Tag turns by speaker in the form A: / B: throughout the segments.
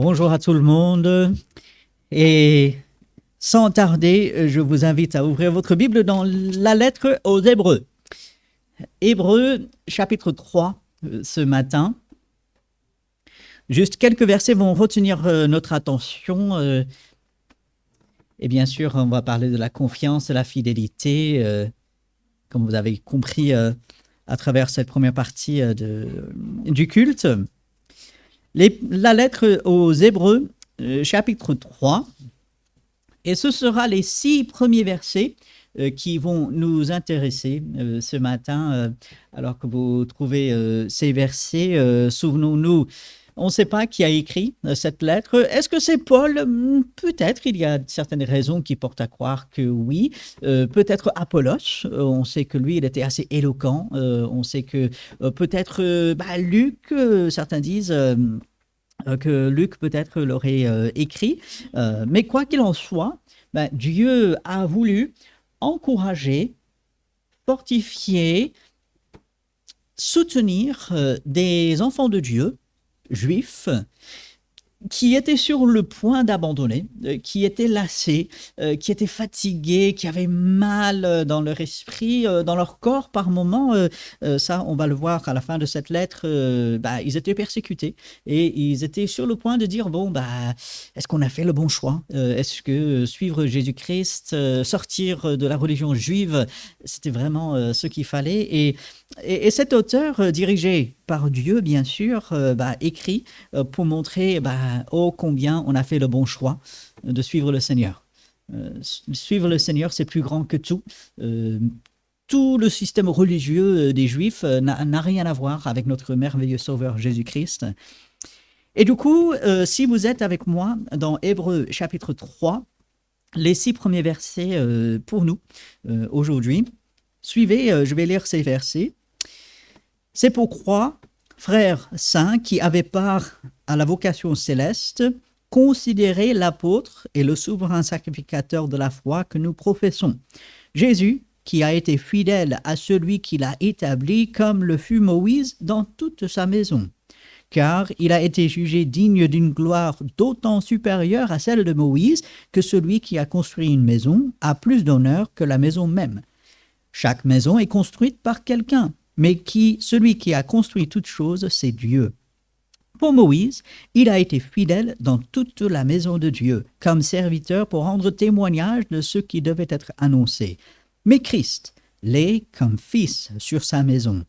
A: Bonjour à tout le monde et sans tarder, je vous invite à ouvrir votre Bible dans la lettre aux Hébreux. Hébreux chapitre 3 ce matin. Juste quelques versets vont retenir notre attention. Et bien sûr, on va parler de la confiance, de la fidélité, comme vous avez compris à travers cette première partie du culte. La lettre aux Hébreux, chapitre 3, et ce sera les 6 premiers versets qui vont nous intéresser ce matin. Alors que vous trouvez ces versets, souvenons-nous, on ne sait pas qui a écrit cette lettre. Est-ce que c'est Paul? Peut-être, il y a certaines raisons qui portent à croire que oui. Peut-être Apollos, on sait que lui, il était assez éloquent. On sait que peut-être Luc, certains disent que Luc peut-être l'aurait écrit. Mais quoi qu'il en soit, Dieu a voulu encourager, fortifier, soutenir des enfants de Dieu, juifs, qui étaient sur le point d'abandonner, qui étaient lassés, qui étaient fatigués, qui avaient mal dans leur esprit, dans leur corps par moments. Ça, on va le voir à la fin de cette lettre. Ils étaient persécutés et ils étaient sur le point de dire, est-ce qu'on a fait le bon choix? Est-ce que suivre Jésus-Christ, sortir de la religion juive, c'était vraiment ce qu'il fallait? Et cet auteur, dirigé par Dieu, bien sûr, écrit pour montrer ô combien on a fait le bon choix de suivre le Seigneur. Suivre le Seigneur, c'est plus grand que tout. Tout le système religieux des Juifs n'a rien à voir avec notre merveilleux Sauveur Jésus-Christ. Et du coup, si vous êtes avec moi dans Hébreux chapitre 3, les 6 premiers versets pour nous aujourd'hui, suivez, je vais lire ces versets. C'est pourquoi, frères saints qui avaient part à la vocation céleste, considérez l'apôtre et le souverain sacrificateur de la foi que nous professons, Jésus, qui a été fidèle à celui qui l'a établi comme le fut Moïse dans toute sa maison. Car il a été jugé digne d'une gloire d'autant supérieure à celle de Moïse que celui qui a construit une maison a plus d'honneur que la maison même. Chaque maison est construite par quelqu'un, mais celui qui a construit toute chose, c'est Dieu. Pour Moïse, il a été fidèle dans toute la maison de Dieu, comme serviteur pour rendre témoignage de ce qui devait être annoncé. Mais Christ l'est comme fils sur sa maison.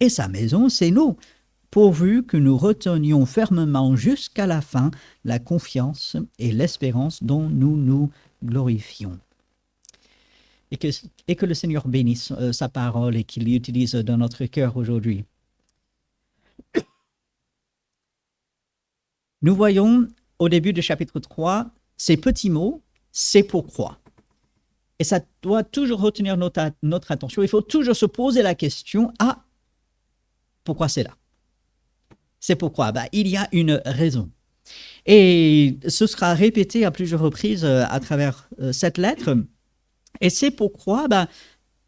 A: Et sa maison, c'est nous, pourvu que nous retenions fermement jusqu'à la fin la confiance et l'espérance dont nous nous glorifions. Et que le Seigneur bénisse sa parole et qu'il l'utilise dans notre cœur aujourd'hui. Nous voyons au début du chapitre 3 ces petits mots, c'est pourquoi. Et ça doit toujours retenir notre attention. Il faut toujours se poser la question, pourquoi c'est là? C'est pourquoi? Il y a une raison. Et ce sera répété à plusieurs reprises à travers cette lettre. Et c'est pourquoi,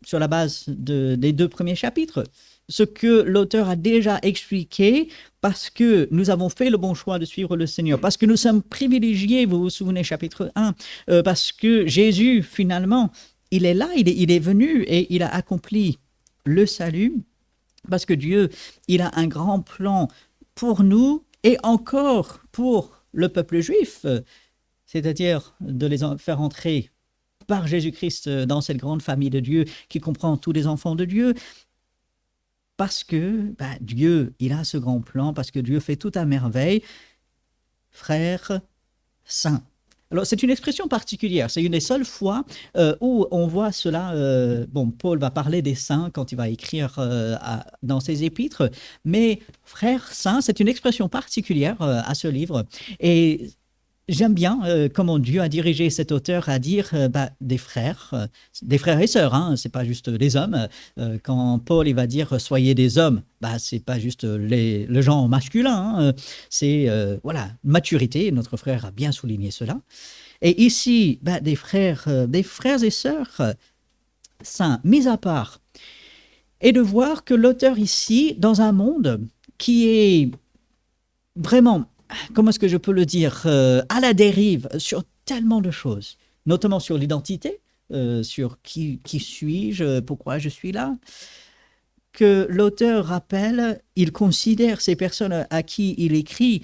A: sur la base des 2 premiers chapitres, ce que l'auteur a déjà expliqué, parce que nous avons fait le bon choix de suivre le Seigneur, parce que nous sommes privilégiés, vous vous souvenez, chapitre 1, parce que Jésus, finalement, il est là, il est venu et il a accompli le salut, parce que Dieu, il a un grand plan pour nous et encore pour le peuple juif, c'est-à-dire de les faire entrer par Jésus-Christ dans cette grande famille de Dieu qui comprend tous les enfants de Dieu, parce que Dieu, il a ce grand plan, parce que Dieu fait tout à merveille, frères saints. Alors, c'est une expression particulière, c'est une des seules fois où on voit cela. Paul va parler des saints quand il va écrire dans ses épîtres, mais frères saints, c'est une expression particulière à ce livre. Et j'aime bien comment Dieu a dirigé cet auteur à dire des frères et sœurs, c'est pas juste des hommes. Quand Paul il va dire soyez des hommes, c'est pas juste le genre masculin, c'est maturité. Notre frère a bien souligné cela. Et ici, des frères et sœurs saints, mis à part, et de voir que l'auteur ici, dans un monde qui est vraiment comment est-ce que je peux le dire, à la dérive sur tellement de choses, notamment sur l'identité, sur qui suis-je, pourquoi je suis là, que l'auteur rappelle, il considère ces personnes à qui il écrit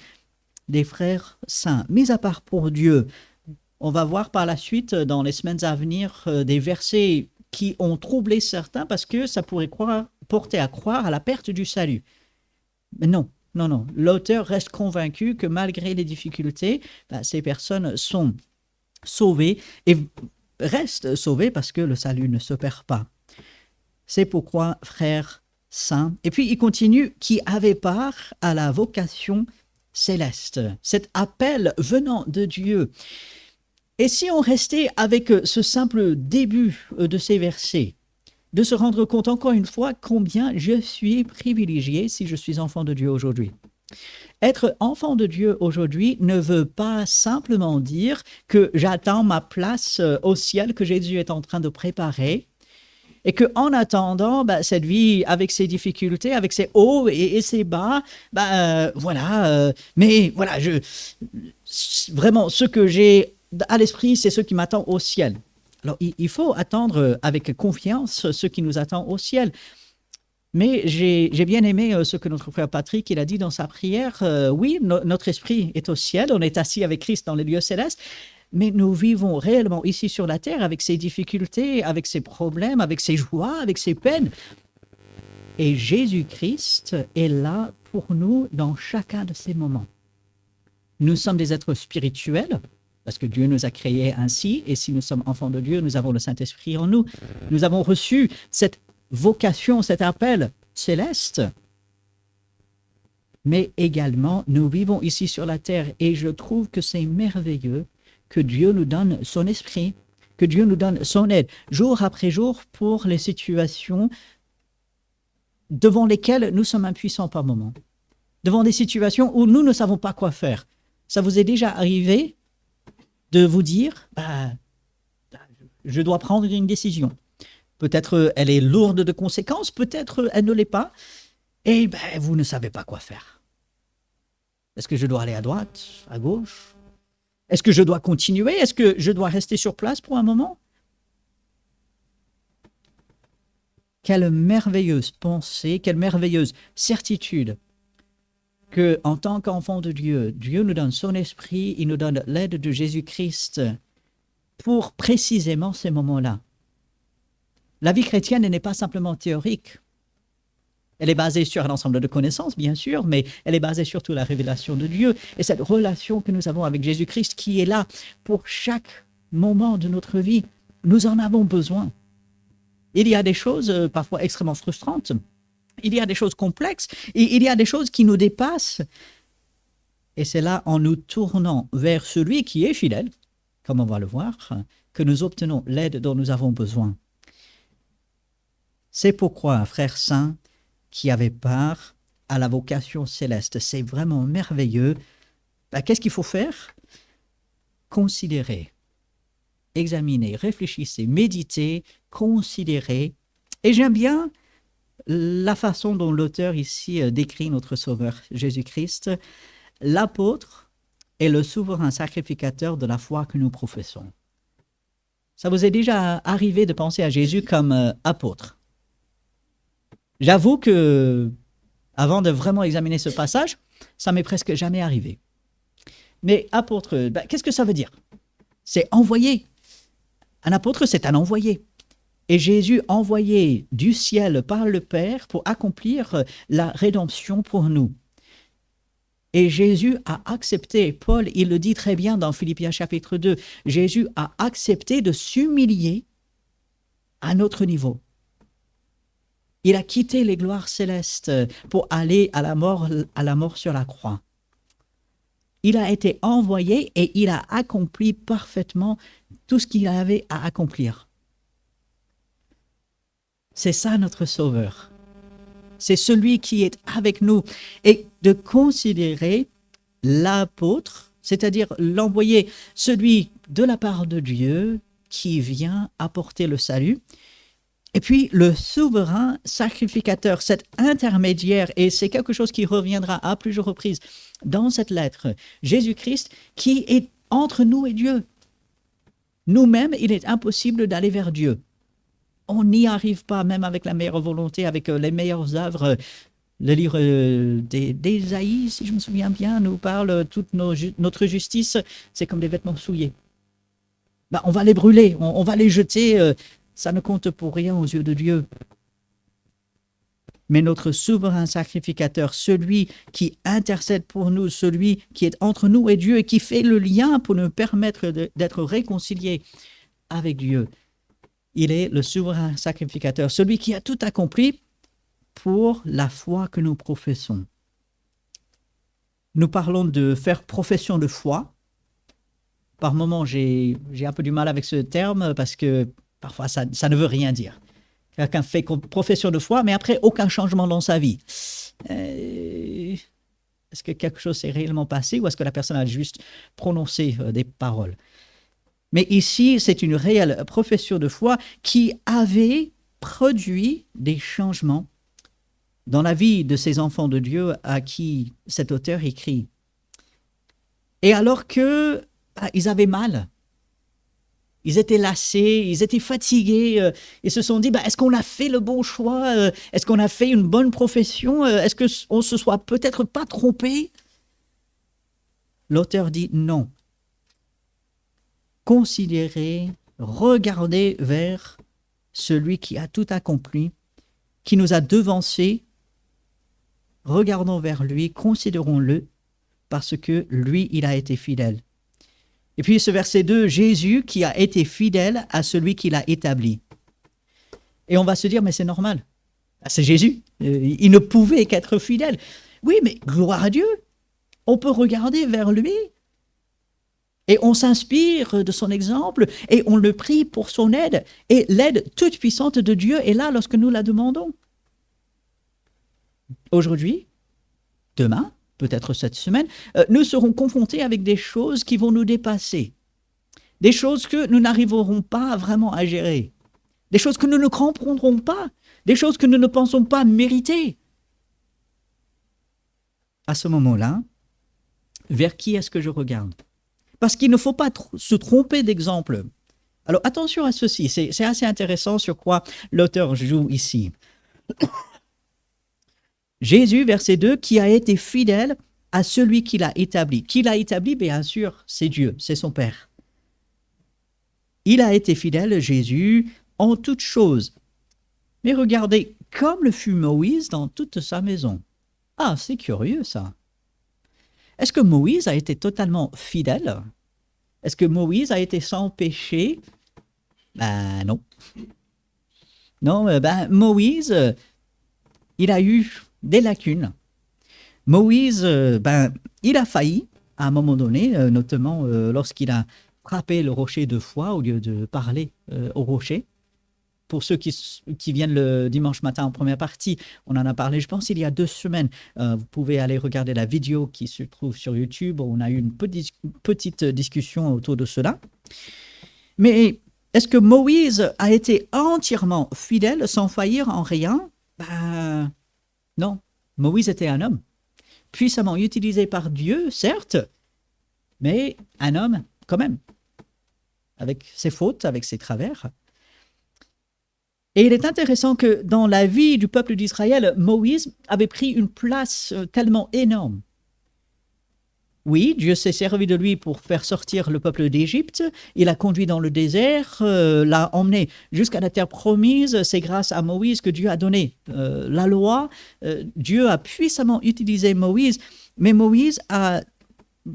A: des frères saints, mis à part pour Dieu. On va voir par la suite, dans les semaines à venir, des versets qui ont troublé certains parce que ça pourrait porter à croire à la perte du salut. Mais non, non, non. L'auteur reste convaincu que malgré les difficultés, ces personnes sont sauvées et restent sauvées parce que le salut ne se perd pas. C'est pourquoi, frères saints, et puis il continue, qui avait part à la vocation céleste, cet appel venant de Dieu. Et si on restait avec ce simple début de ces versets, de se rendre compte encore une fois combien je suis privilégié si je suis enfant de Dieu aujourd'hui. Être enfant de Dieu aujourd'hui ne veut pas simplement dire que j'attends ma place au ciel que Jésus est en train de préparer et qu'en attendant cette vie avec ses difficultés, avec ses hauts et ses bas, mais voilà, vraiment ce que j'ai à l'esprit, c'est ce qui m'attend au ciel. Alors, il faut attendre avec confiance ce qui nous attend au ciel. Mais j'ai bien aimé ce que notre frère Patrick il a dit dans sa prière. Oui, notre esprit est au ciel, on est assis avec Christ dans les lieux célestes, mais nous vivons réellement ici sur la terre avec ses difficultés, avec ses problèmes, avec ses joies, avec ses peines. Et Jésus-Christ est là pour nous dans chacun de ces moments. Nous sommes des êtres spirituels, parce que Dieu nous a créés ainsi, et si nous sommes enfants de Dieu, nous avons le Saint-Esprit en nous. Nous avons reçu cette vocation, cet appel céleste, mais également, nous vivons ici sur la terre, et je trouve que c'est merveilleux que Dieu nous donne son esprit, que Dieu nous donne son aide, jour après jour, pour les situations devant lesquelles nous sommes impuissants par moment, devant des situations où nous ne savons pas quoi faire. Ça vous est déjà arrivé de vous dire, je dois prendre une décision. Peut-être elle est lourde de conséquences, peut-être elle ne l'est pas, et vous ne savez pas quoi faire. Est-ce que je dois aller à droite, à gauche? Est-ce que je dois continuer? Est-ce que je dois rester sur place pour un moment? Quelle merveilleuse pensée, quelle merveilleuse certitude que, en tant qu'enfant de Dieu, Dieu nous donne son esprit, il nous donne l'aide de Jésus-Christ pour précisément ces moments-là. La vie chrétienne n'est pas simplement théorique. Elle est basée sur un ensemble de connaissances, bien sûr, mais elle est basée surtout sur la révélation de Dieu et cette relation que nous avons avec Jésus-Christ qui est là pour chaque moment de notre vie. Nous en avons besoin. Il y a des choses parfois extrêmement frustrantes. Il y a des choses complexes, et il y a des choses qui nous dépassent. Et c'est là, en nous tournant vers celui qui est fidèle, comme on va le voir, que nous obtenons l'aide dont nous avons besoin. C'est pourquoi, frères saints, qui avaient part à la vocation céleste, c'est vraiment merveilleux. Qu'est-ce qu'il faut faire? Considérer, examiner, réfléchissez, méditer, considérer. Et j'aime bien la façon dont l'auteur ici décrit notre Sauveur Jésus-Christ. L'apôtre est le souverain sacrificateur de la foi que nous professons. Ça vous est déjà arrivé de penser à Jésus comme apôtre? J'avoue que, avant de vraiment examiner ce passage, ça m'est presque jamais arrivé. Mais apôtre, qu'est-ce que ça veut dire? C'est envoyé. Un apôtre, c'est un envoyé. Et Jésus envoyé du ciel par le Père pour accomplir la rédemption pour nous. Et Jésus a accepté, Paul, il le dit très bien dans Philippiens chapitre 2, Jésus a accepté de s'humilier à notre niveau. Il a quitté les gloires célestes pour aller à la mort sur la croix. Il a été envoyé et il a accompli parfaitement tout ce qu'il avait à accomplir. C'est ça notre Sauveur. C'est celui qui est avec nous. Et de considérer l'apôtre, c'est-à-dire l'envoyé, celui de la part de Dieu qui vient apporter le salut, et puis le souverain sacrificateur, cet intermédiaire, et c'est quelque chose qui reviendra à plusieurs reprises dans cette lettre. Jésus-Christ qui est entre nous et Dieu. Nous-mêmes, il est impossible d'aller vers Dieu. On n'y arrive pas, même avec la meilleure volonté, avec les meilleures œuvres. Le livre d'Ésaïe, si je me souviens bien, nous parle toute notre justice, c'est comme des vêtements souillés. On va les brûler, on va les jeter, ça ne compte pour rien aux yeux de Dieu. Mais notre souverain sacrificateur, celui qui intercède pour nous, celui qui est entre nous et Dieu et qui fait le lien pour nous permettre d'être réconciliés avec Dieu, il est le souverain sacrificateur, celui qui a tout accompli pour la foi que nous professons. Nous parlons de faire profession de foi. Par moments, j'ai un peu du mal avec ce terme parce que parfois, ça ne veut rien dire. Quelqu'un fait profession de foi, mais après, aucun changement dans sa vie. Est-ce que quelque chose s'est réellement passé ou est-ce que la personne a juste prononcé des paroles? Mais ici, c'est une réelle profession de foi qui avait produit des changements dans la vie de ces enfants de Dieu à qui cet auteur écrit. Et alors que ils avaient mal, ils étaient lassés, ils étaient fatigués, ils se sont dit, est-ce qu'on a fait le bon choix? Est-ce qu'on a fait une bonne profession? Est-ce qu'on se soit peut-être pas trompé? L'auteur dit non. Considérez, regardez vers celui qui a tout accompli, qui nous a devancés. Regardons vers lui, considérons-le, parce que lui, il a été fidèle. Et puis ce verset 2, Jésus qui a été fidèle à celui qui l'a établi. Et on va se dire, mais c'est normal. C'est Jésus. Il ne pouvait qu'être fidèle. Oui, mais gloire à Dieu. On peut regarder vers lui et on s'inspire de son exemple et on le prie pour son aide. Et l'aide toute puissante de Dieu est là lorsque nous la demandons. Aujourd'hui, demain, peut-être cette semaine, nous serons confrontés avec des choses qui vont nous dépasser. Des choses que nous n'arriverons pas vraiment à gérer. Des choses que nous ne comprendrons pas. Des choses que nous ne pensons pas mériter. À ce moment-là, vers qui est-ce que je regarde? Parce qu'il ne faut pas se tromper d'exemple. Alors attention à ceci, c'est assez intéressant sur quoi l'auteur joue ici. Jésus, verset 2, qui a été fidèle à celui qui l'a établi. Qui l'a établi, bien sûr, c'est Dieu, c'est son Père. Il a été fidèle, Jésus, en toutes choses. Mais regardez, comme le fut Moïse dans toute sa maison. Ah, c'est curieux ça. Est-ce que Moïse a été totalement fidèle? Est-ce que Moïse a été sans péché? Non. Non, Moïse, il a eu des lacunes. Moïse, il a failli à un moment donné, notamment lorsqu'il a frappé le rocher 2 fois au lieu de parler au rocher. Pour ceux qui viennent le dimanche matin en première partie, on en a parlé, je pense, il y a 2 semaines. Vous pouvez aller regarder la vidéo qui se trouve sur YouTube. On a eu une petite discussion autour de cela. Mais est-ce que Moïse a été entièrement fidèle, sans faillir en rien? Non. Moïse était un homme, puissamment utilisé par Dieu, certes, mais un homme quand même, avec ses fautes, avec ses travers. Et il est intéressant que dans la vie du peuple d'Israël, Moïse avait pris une place tellement énorme. Oui, Dieu s'est servi de lui pour faire sortir le peuple d'Égypte. Il a conduit dans le désert, l'a emmené jusqu'à la terre promise. C'est grâce à Moïse que Dieu a donné la loi. Dieu a puissamment utilisé Moïse, mais Moïse a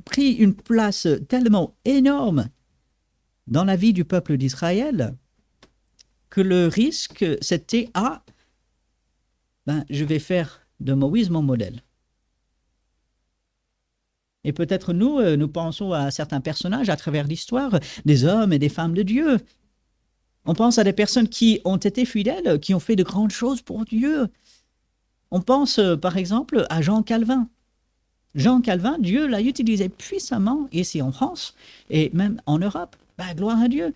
A: pris une place tellement énorme dans la vie du peuple d'Israël que le risque, c'était je vais faire de Moïse mon modèle. Et peut-être nous pensons à certains personnages à travers l'histoire, des hommes et des femmes de Dieu. On pense à des personnes qui ont été fidèles, qui ont fait de grandes choses pour Dieu. On pense par exemple à Jean Calvin. Jean Calvin, Dieu l'a utilisé puissamment ici en France et même en Europe. Gloire à Dieu.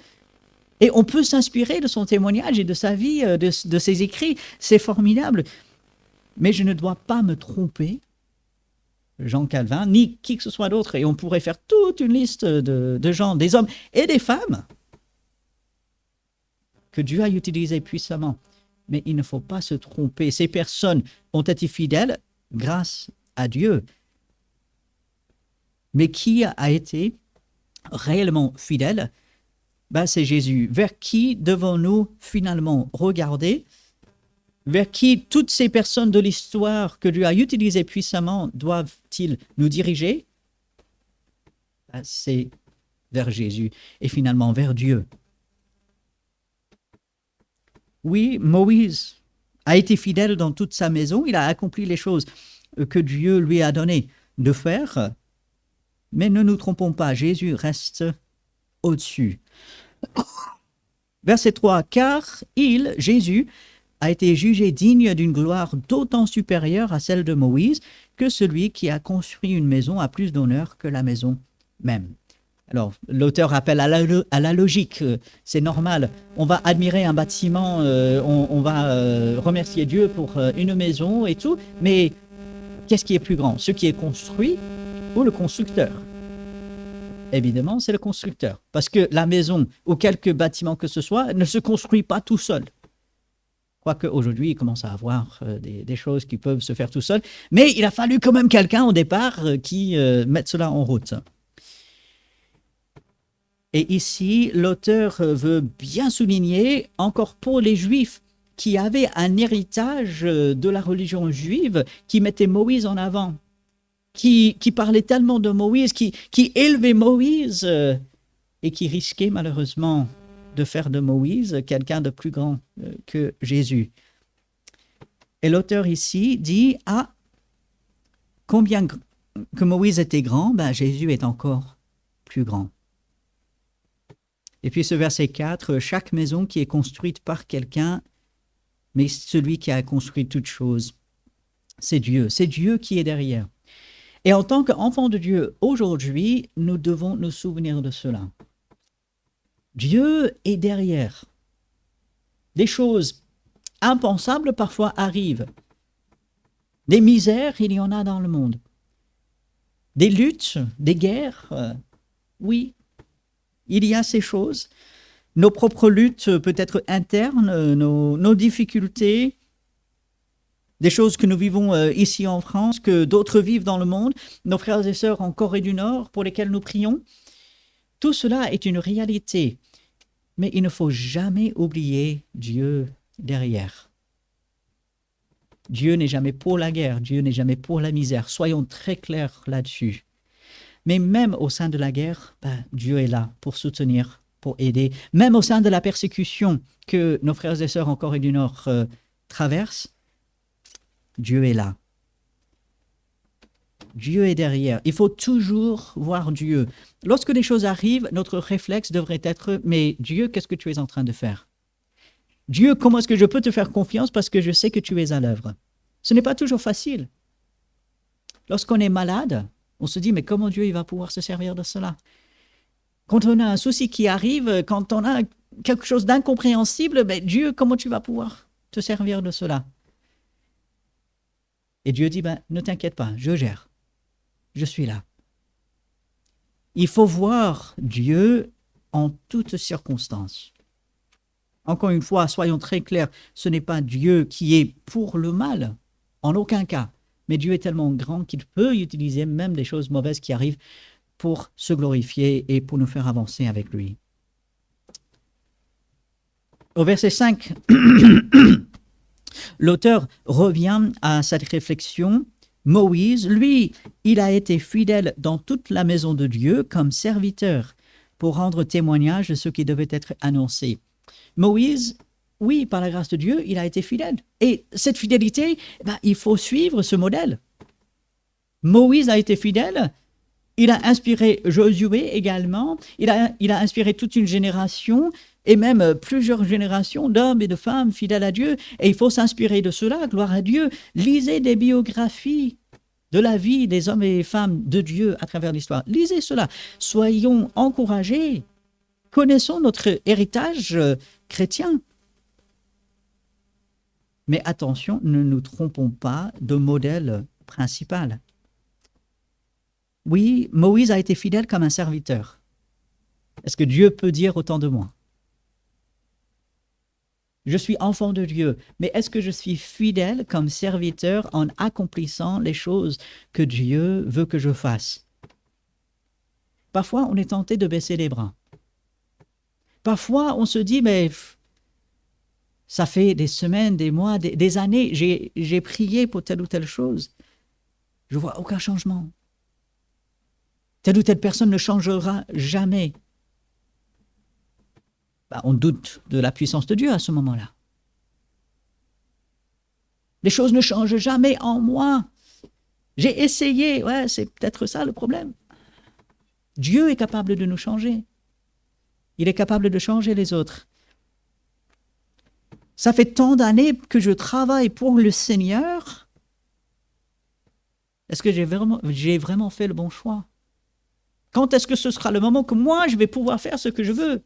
A: Et on peut s'inspirer de son témoignage et de sa vie, de ses écrits. C'est formidable. Mais je ne dois pas me tromper Jean Calvin, ni qui que ce soit d'autre. Et on pourrait faire toute une liste de gens, des hommes et des femmes que Dieu a utilisés puissamment. Mais il ne faut pas se tromper. Ces personnes ont été fidèles grâce à Dieu. Mais qui a été réellement fidèle? C'est Jésus. Vers qui devons-nous finalement regarder? Vers qui toutes ces personnes de l'histoire que Dieu a utilisées puissamment doivent-ils nous diriger? C'est vers Jésus et finalement vers Dieu. Oui, Moïse a été fidèle dans toute sa maison. Il a accompli les choses que Dieu lui a donné de faire. Mais ne nous trompons pas, Jésus reste au-dessus. Verset 3, car il, Jésus, a été jugé digne d'une gloire d'autant supérieure à celle de Moïse que celui qui a construit une maison a plus d'honneur que la maison même. Alors, l'auteur rappelle à la logique, c'est normal. On va admirer un bâtiment, on va remercier Dieu pour une maison et tout, mais qu'est-ce qui est plus grand? Ce qui est construit ou le constructeur? Évidemment, c'est le constructeur. Parce que la maison ou quelque bâtiment que ce soit ne se construit pas tout seul. Quoique aujourd'hui, il commence à avoir des choses qui peuvent se faire tout seul. Mais il a fallu quand même quelqu'un au départ qui mette cela en route. Et ici, l'auteur veut bien souligner, encore pour les Juifs, qui avaient un héritage de la religion juive, qui mettait Moïse en avant, qui parlait tellement de Moïse, qui élevait Moïse, et qui risquait malheureusement de faire de Moïse quelqu'un de plus grand que Jésus. Et l'auteur ici dit, combien que Moïse était grand, Jésus est encore plus grand. Et puis ce verset 4, chaque maison qui est construite par quelqu'un, mais celui qui a construit toute chose, c'est Dieu qui est derrière. Et en tant qu'enfants de Dieu, aujourd'hui, nous devons nous souvenir de cela. Dieu est derrière. Des choses impensables parfois arrivent. Des misères, il y en a dans le monde. Des luttes, des guerres, oui. Il y a ces choses, nos propres luttes peut-être internes, nos difficultés, des choses que nous vivons ici en France, que d'autres vivent dans le monde, nos frères et sœurs en Corée du Nord pour lesquels nous prions. Tout cela est une réalité, mais il ne faut jamais oublier Dieu derrière. Dieu n'est jamais pour la guerre, Dieu n'est jamais pour la misère. Soyons très clairs là-dessus. Mais même au sein de la guerre, Dieu est là pour soutenir, pour aider. Même au sein de la persécution que nos frères et sœurs en Corée du Nord traversent, Dieu est là. Dieu est derrière. Il faut toujours voir Dieu. Lorsque des choses arrivent, notre réflexe devrait être « Mais Dieu, qu'est-ce que tu es en train de faire? Dieu, comment est-ce que je peux te faire confiance parce que je sais que tu es à l'œuvre ?» Ce n'est pas toujours facile. Lorsqu'on est malade, on se dit, mais comment Dieu il va pouvoir se servir de cela? Quand on a un souci qui arrive, quand on a quelque chose d'incompréhensible, Dieu, comment tu vas pouvoir te servir de cela? Et Dieu dit, ne t'inquiète pas, je gère. Je suis là. Il faut voir Dieu en toutes circonstances. Encore une fois, soyons très clairs, ce n'est pas Dieu qui est pour le mal, en aucun cas. Mais Dieu est tellement grand qu'il peut utiliser même des choses mauvaises qui arrivent pour se glorifier et pour nous faire avancer avec lui. Au verset 5, l'auteur revient à cette réflexion. Moïse, lui, il a été fidèle dans toute la maison de Dieu comme serviteur pour rendre témoignage de ce qui devait être annoncé. Moïse, oui, par la grâce de Dieu, il a été fidèle. Et cette fidélité, il faut suivre ce modèle. Moïse a été fidèle, il a inspiré Josué également, il a inspiré toute une génération et même plusieurs générations d'hommes et de femmes fidèles à Dieu. Et il faut s'inspirer de cela, gloire à Dieu. Lisez des biographies de la vie des hommes et femmes de Dieu à travers l'histoire. Lisez cela. Soyons encouragés. Connaissons notre héritage chrétien. Mais attention, ne nous trompons pas de modèle principal. Oui, Moïse a été fidèle comme un serviteur. Est-ce que Dieu peut dire autant de moi? Je suis enfant de Dieu, mais est-ce que je suis fidèle comme serviteur en accomplissant les choses que Dieu veut que je fasse? Parfois, on est tenté de baisser les bras. Parfois, on se dit, mais ça fait des semaines, des mois, des années, j'ai prié pour telle ou telle chose. Je ne vois aucun changement. Telle ou telle personne ne changera jamais. On doute de la puissance de Dieu à ce moment-là. Les choses ne changent jamais en moi. J'ai essayé, ouais, c'est peut-être ça le problème. Dieu est capable de nous changer. Il est capable de changer les autres. Ça fait tant d'années que je travaille pour le Seigneur. Est-ce que j'ai vraiment fait le bon choix? Quand est-ce que ce sera le moment que moi, je vais pouvoir faire ce que je veux?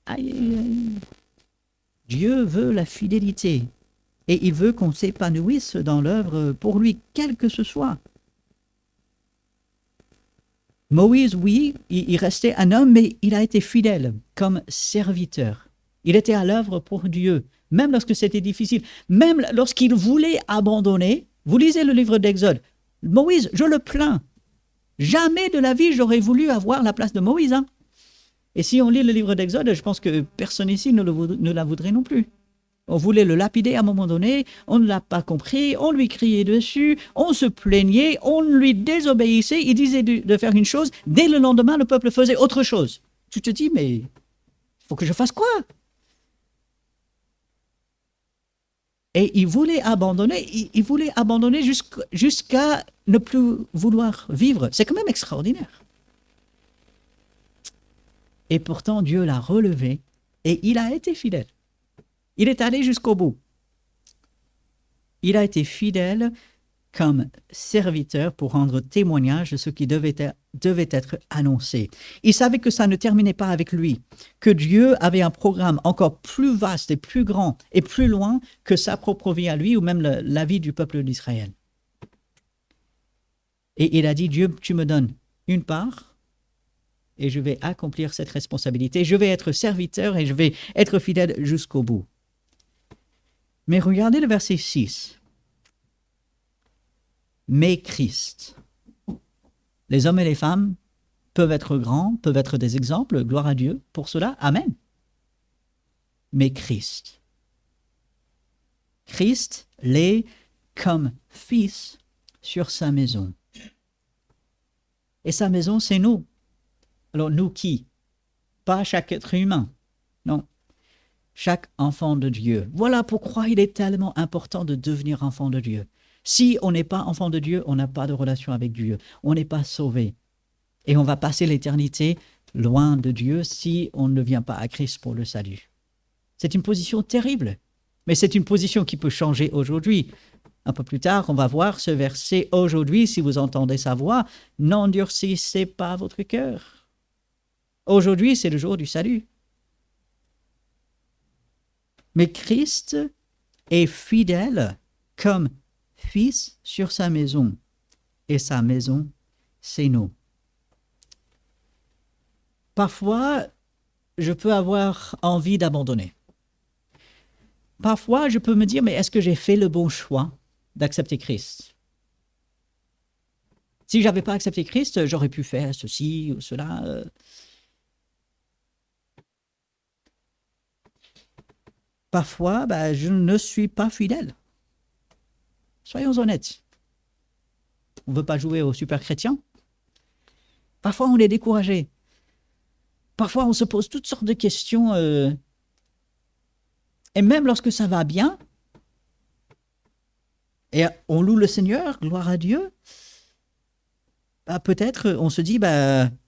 A: Aïe, aïe, aïe. Dieu veut la fidélité et il veut qu'on s'épanouisse dans l'œuvre pour lui, quel que ce soit. Moïse, oui, il restait un homme, mais il a été fidèle comme serviteur. Il était à l'œuvre pour Dieu, même lorsque c'était difficile, même lorsqu'il voulait abandonner. Vous lisez le livre d'Exode. Moïse, je le plains. Jamais de la vie, j'aurais voulu avoir la place de Moïse. Hein. Et si on lit le livre d'Exode, je pense que personne ici ne la voudrait non plus. On voulait le lapider à un moment donné, on ne l'a pas compris, on lui criait dessus, on se plaignait, on lui désobéissait, il disait de faire une chose, dès le lendemain, le peuple faisait autre chose. Tu te dis, mais il faut que je fasse quoi? Et il voulait abandonner jusqu'à ne plus vouloir vivre. C'est quand même extraordinaire. Et pourtant, Dieu l'a relevé et il a été fidèle. Il est allé jusqu'au bout. Il a été fidèle comme serviteur pour rendre témoignage de ce qui devait être annoncé. Il savait que ça ne terminait pas avec lui, que Dieu avait un programme encore plus vaste et plus grand et plus loin que sa propre vie à lui ou même la vie du peuple d'Israël. Et il a dit, Dieu, tu me donnes une part et je vais accomplir cette responsabilité. Je vais être serviteur et je vais être fidèle jusqu'au bout. Mais regardez le verset 6. Mais Christ. Les hommes et les femmes peuvent être grands, peuvent être des exemples, gloire à Dieu pour cela, amen. Mais Christ. Christ l'est comme fils sur sa maison. Et sa maison, c'est nous. Alors nous qui? Pas chaque être humain, non. Chaque enfant de Dieu. Voilà pourquoi il est tellement important de devenir enfant de Dieu. Si on n'est pas enfant de Dieu, on n'a pas de relation avec Dieu. On n'est pas sauvé. Et on va passer l'éternité loin de Dieu si on ne vient pas à Christ pour le salut. C'est une position terrible, mais c'est une position qui peut changer aujourd'hui. Un peu plus tard, on va voir ce verset. Aujourd'hui, si vous entendez sa voix, n'endurcissez pas votre cœur. Aujourd'hui, c'est le jour du salut. Mais Christ est fidèle comme fils sur sa maison. Et sa maison, c'est nous. Parfois, je peux avoir envie d'abandonner. Parfois, je peux me dire, mais est-ce que j'ai fait le bon choix d'accepter Christ? Si je n'avais pas accepté Christ, j'aurais pu faire ceci ou cela. Parfois, je ne suis pas fidèle. Soyons honnêtes. On ne veut pas jouer au super chrétien. Parfois, on est découragé. Parfois, on se pose toutes sortes de questions. Et même lorsque ça va bien, et on loue le Seigneur, gloire à Dieu, peut-être on se dit,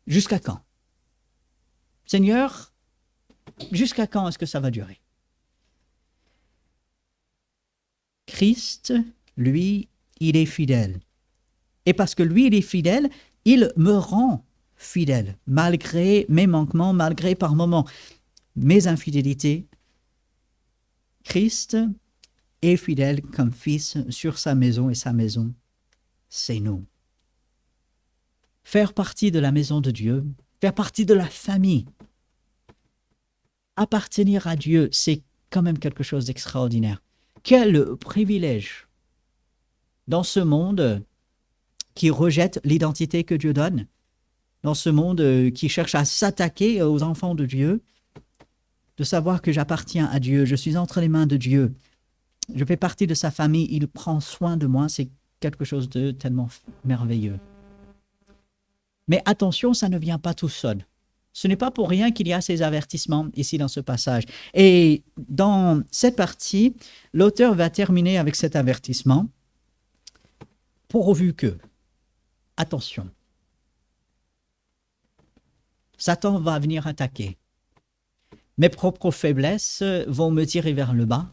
A: jusqu'à quand? Seigneur, jusqu'à quand est-ce que ça va durer? Christ, lui, il est fidèle. Et parce que lui, il est fidèle, il me rend fidèle, malgré mes manquements, malgré par moments mes infidélités. Christ est fidèle comme fils sur sa maison et sa maison, c'est nous. faire partie de la maison de Dieu, faire partie de la famille, appartenir à Dieu, c'est quand même quelque chose d'extraordinaire. Quel privilège dans ce monde qui rejette l'identité que Dieu donne, dans ce monde qui cherche à s'attaquer aux enfants de Dieu, de savoir que j'appartiens à Dieu, je suis entre les mains de Dieu, je fais partie de sa famille, il prend soin de moi, c'est quelque chose de tellement merveilleux. Mais attention, ça ne vient pas tout seul. Ce n'est pas pour rien qu'il y a ces avertissements ici dans ce passage. Et dans cette partie, l'auteur va terminer avec cet avertissement, pourvu que, attention, Satan va venir attaquer. Mes propres faiblesses vont me tirer vers le bas,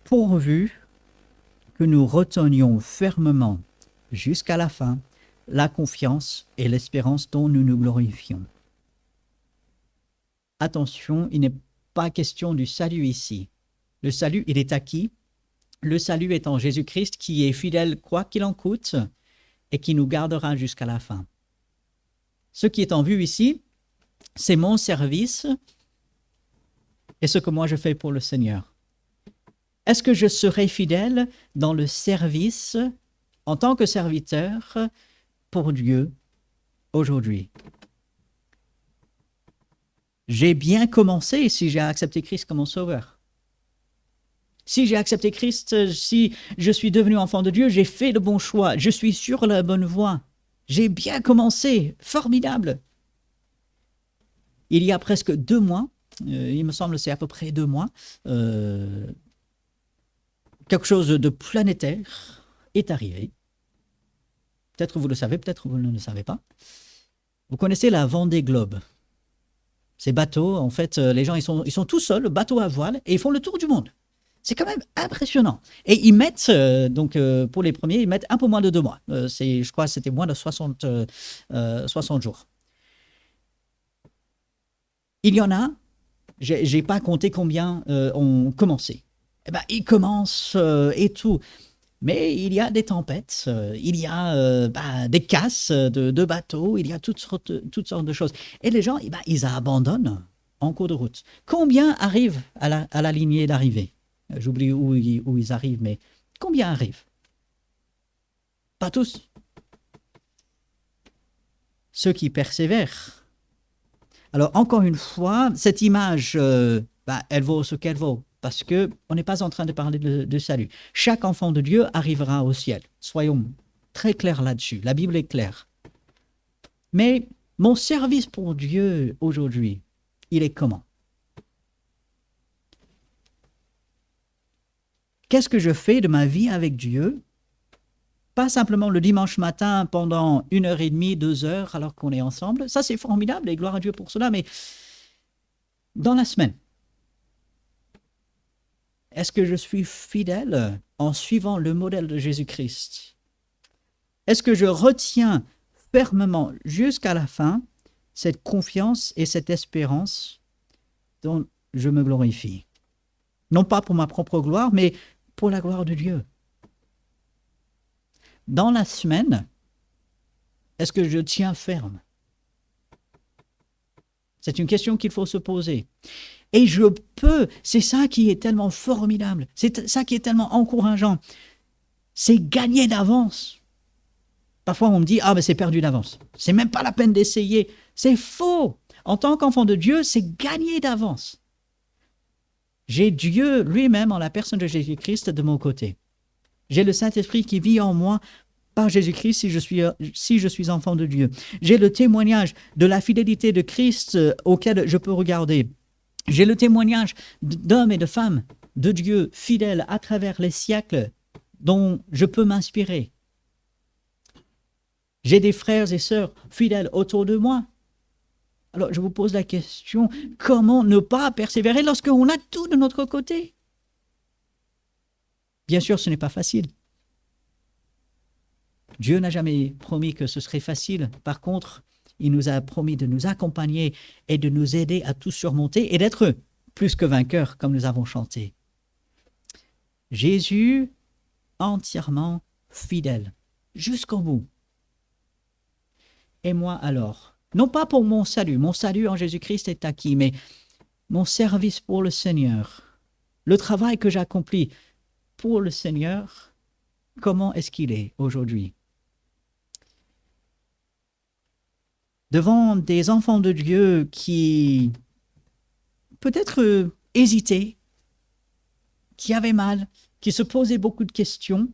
A: pourvu que nous retenions fermement jusqu'à la fin la confiance et l'espérance dont nous nous glorifions. Attention, il n'est pas question du salut ici. Le salut, il est acquis. Le salut est en Jésus-Christ qui est fidèle quoi qu'il en coûte et qui nous gardera jusqu'à la fin. Ce qui est en vue ici, c'est mon service et ce que moi je fais pour le Seigneur. Est-ce que je serai fidèle dans le service en tant que serviteur pour Dieu aujourd'hui? J'ai bien commencé si j'ai accepté Christ comme mon sauveur. Si j'ai accepté Christ, si je suis devenu enfant de Dieu, j'ai fait le bon choix, je suis sur la bonne voie. J'ai bien commencé, formidable. Il y a presque 2 mois, il me semble c'est à peu près 2 mois, quelque chose de planétaire est arrivé. Peut-être vous le savez, peut-être vous ne le savez pas. Vous connaissez la Vendée Globe. Ces bateaux, en fait, les gens, ils sont tout seuls, bateau à voile, et ils font le tour du monde. C'est quand même impressionnant. Et ils mettent, pour les premiers, ils mettent un peu moins de 2 mois. Je crois que c'était moins de 60 jours. Il y en a, j'ai pas compté combien ont commencé. Eh ben, ils commencent et tout. Mais il y a des tempêtes, il y a des casses de bateaux, il y a toutes sortes de choses. Et les gens, ils abandonnent en cours de route. Combien arrivent à la lignée d'arrivée? J'oublie où ils arrivent, mais combien arrivent? Pas tous. Ceux qui persévèrent. Alors, encore une fois, cette image, elle vaut ce qu'elle vaut. Parce qu'on n'est pas en train de parler de salut. Chaque enfant de Dieu arrivera au ciel. Soyons très clairs là-dessus. La Bible est claire. Mais mon service pour Dieu aujourd'hui, il est comment? Qu'est-ce que je fais de ma vie avec Dieu? Pas simplement le dimanche matin pendant 1h30, 2 heures alors qu'on est ensemble. Ça, c'est formidable et gloire à Dieu pour cela. Mais dans la semaine, est-ce que je suis fidèle en suivant le modèle de Jésus-Christ? Est-ce que je retiens fermement jusqu'à la fin cette confiance et cette espérance dont je me glorifie? Non pas pour ma propre gloire, mais pour la gloire de Dieu. Dans la semaine, est-ce que je tiens ferme? C'est une question qu'il faut se poser. Et je peux, c'est ça qui est tellement formidable, c'est ça qui est tellement encourageant, c'est gagner d'avance. Parfois on me dit, mais c'est perdu d'avance, c'est même pas la peine d'essayer. C'est faux. En tant qu'enfant de Dieu, c'est gagner d'avance. J'ai Dieu lui-même en la personne de Jésus-Christ de mon côté. J'ai le Saint-Esprit qui vit en moi par Jésus-Christ si je suis enfant de Dieu. J'ai le témoignage de la fidélité de Christ auquel je peux regarder. J'ai le témoignage d'hommes et de femmes de Dieu fidèles à travers les siècles dont je peux m'inspirer. J'ai des frères et sœurs fidèles autour de moi. Alors je vous pose la question, comment ne pas persévérer lorsqu'on a tout de notre côté? Bien sûr, ce n'est pas facile. Dieu n'a jamais promis que ce serait facile. Par contre, il nous a promis de nous accompagner et de nous aider à tout surmonter et d'être plus que vainqueurs, comme nous avons chanté. Jésus, entièrement fidèle, jusqu'au bout. et moi alors. Non pas pour mon salut en Jésus-Christ est acquis, mais mon service pour le Seigneur, le travail que j'accomplis pour le Seigneur, comment est-ce qu'il est aujourd'hui? Devant des enfants de Dieu qui peut-être hésitaient, qui avaient mal, qui se posaient beaucoup de questions,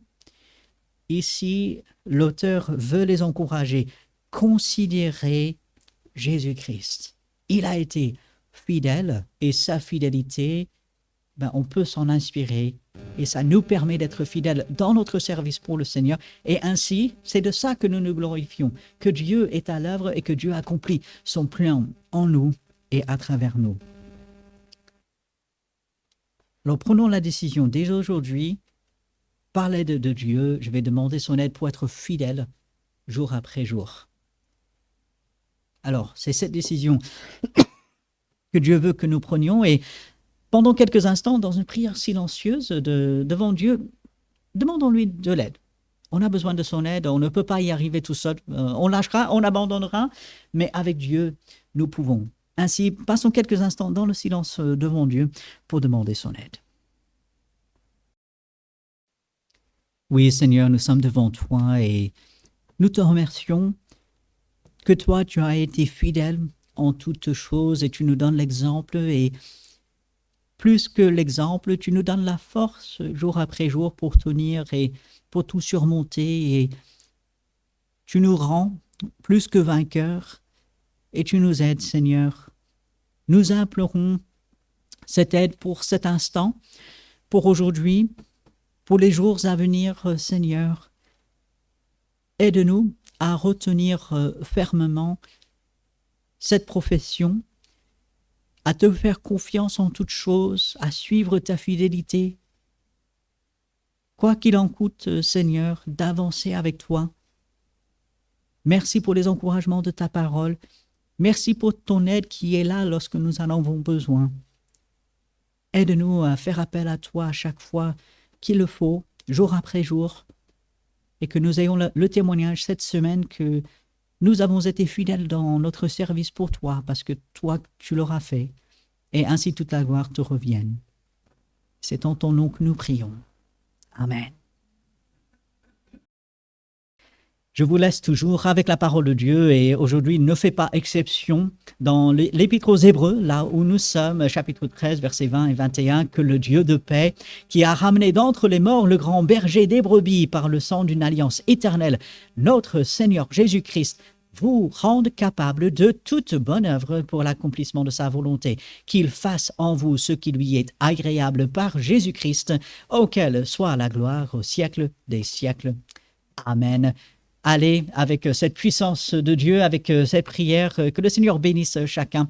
A: ici, l'auteur veut les encourager. Considérez Jésus-Christ. Il a été fidèle et sa fidélité, on peut s'en inspirer et ça nous permet d'être fidèles dans notre service pour le Seigneur. Et ainsi, c'est de ça que nous nous glorifions, que Dieu est à l'œuvre et que Dieu accomplit son plan en nous et à travers nous. Alors prenons la décision dès aujourd'hui, parler de Dieu, je vais demander son aide pour être fidèle jour après jour. Alors, c'est cette décision que Dieu veut que nous prenions et pendant quelques instants, dans une prière silencieuse devant Dieu, demandons-lui de l'aide. On a besoin de son aide, on ne peut pas y arriver tout seul. On lâchera, on abandonnera, mais avec Dieu, nous pouvons. Ainsi, passons quelques instants dans le silence devant Dieu pour demander son aide. Oui, Seigneur, nous sommes devant toi et nous te remercions que toi, tu as été fidèle en toutes choses et tu nous donnes l'exemple et plus que l'exemple, tu nous donnes la force jour après jour pour tenir et pour tout surmonter et tu nous rends plus que vainqueurs et tu nous aides, Seigneur. Nous implorons cette aide pour cet instant, pour aujourd'hui, pour les jours à venir, Seigneur. Aide-nous à retenir fermement cette profession, à te faire confiance en toutes choses, à suivre ta fidélité. Quoi qu'il en coûte, Seigneur, d'avancer avec toi. Merci pour les encouragements de ta parole. Merci pour ton aide qui est là lorsque nous en avons besoin. Aide-nous à faire appel à toi à chaque fois qu'il le faut, jour après jour, et que nous ayons le témoignage cette semaine que nous avons été fidèles dans notre service pour toi, parce que toi, tu l'auras fait, et ainsi toute la gloire te revienne. C'est en ton nom que nous prions. Amen. Je vous laisse toujours avec la parole de Dieu et aujourd'hui ne fait pas exception dans l'Épître aux Hébreux, là où nous sommes, chapitre 13, versets 20 et 21, que le Dieu de paix, qui a ramené d'entre les morts le grand berger des brebis par le sang d'une alliance éternelle, notre Seigneur Jésus-Christ, vous rende capable de toute bonne œuvre pour l'accomplissement de sa volonté, qu'il fasse en vous ce qui lui est agréable par Jésus-Christ, auquel soit la gloire au siècle des siècles. Amen. Allez, avec cette puissance de Dieu, avec cette prière, que le Seigneur bénisse chacun.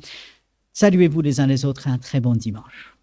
A: Saluez-vous les uns les autres, un très bon dimanche.